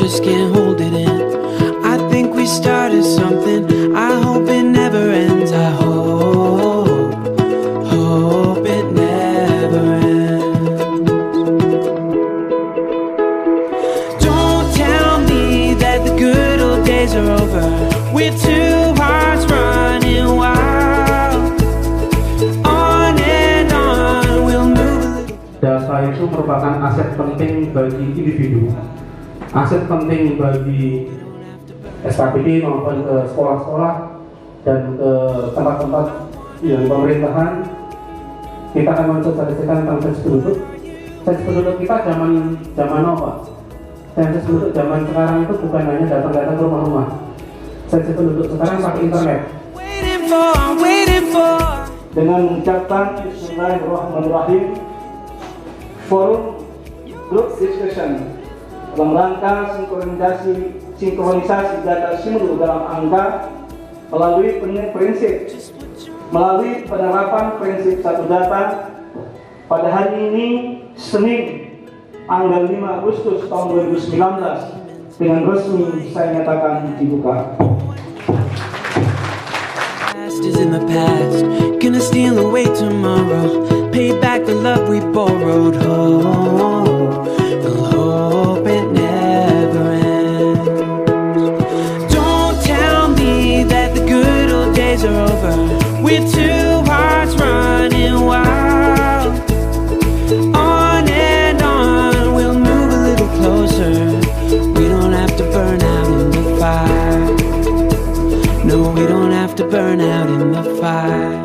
just can't hold it in. I think we started something, I hope it never ends. I hope it never ends. Don't tell me that the good old days are over. We're two hearts running wild. On and on, we'll move. Data itu merupakan aset penting bagi individu, aset penting bagi SKPD maupun ke sekolah-sekolah dan ke tempat-tempat yang pemerintahan. Kita akan mensosialisasikan tentang sensus penduduk. Sensus penduduk kita zaman apa? Sensus penduduk zaman sekarang itu bukan hanya datang-datang ke rumah-rumah. Sensus penduduk sekarang pakai internet. Dengan mengucapkan Bismillahirrahmanirrahim, forum group discussion dalam rangka sinkronisasi data SIMRU dalam angka melalui penerapan prinsip satu data pada hari ini Senin tanggal 5 Agustus tahun 2019 dengan resmi saya nyatakan dibuka. Is in the past, gonna steal away tomorrow, pay back the love we borrowed. Hope it never ends. Don't tell me that the good old days are over. We're two hearts running wild. On and on, we'll move a little closer. We don't have to burn out in the fire. No, we don't have to burn out in the fire.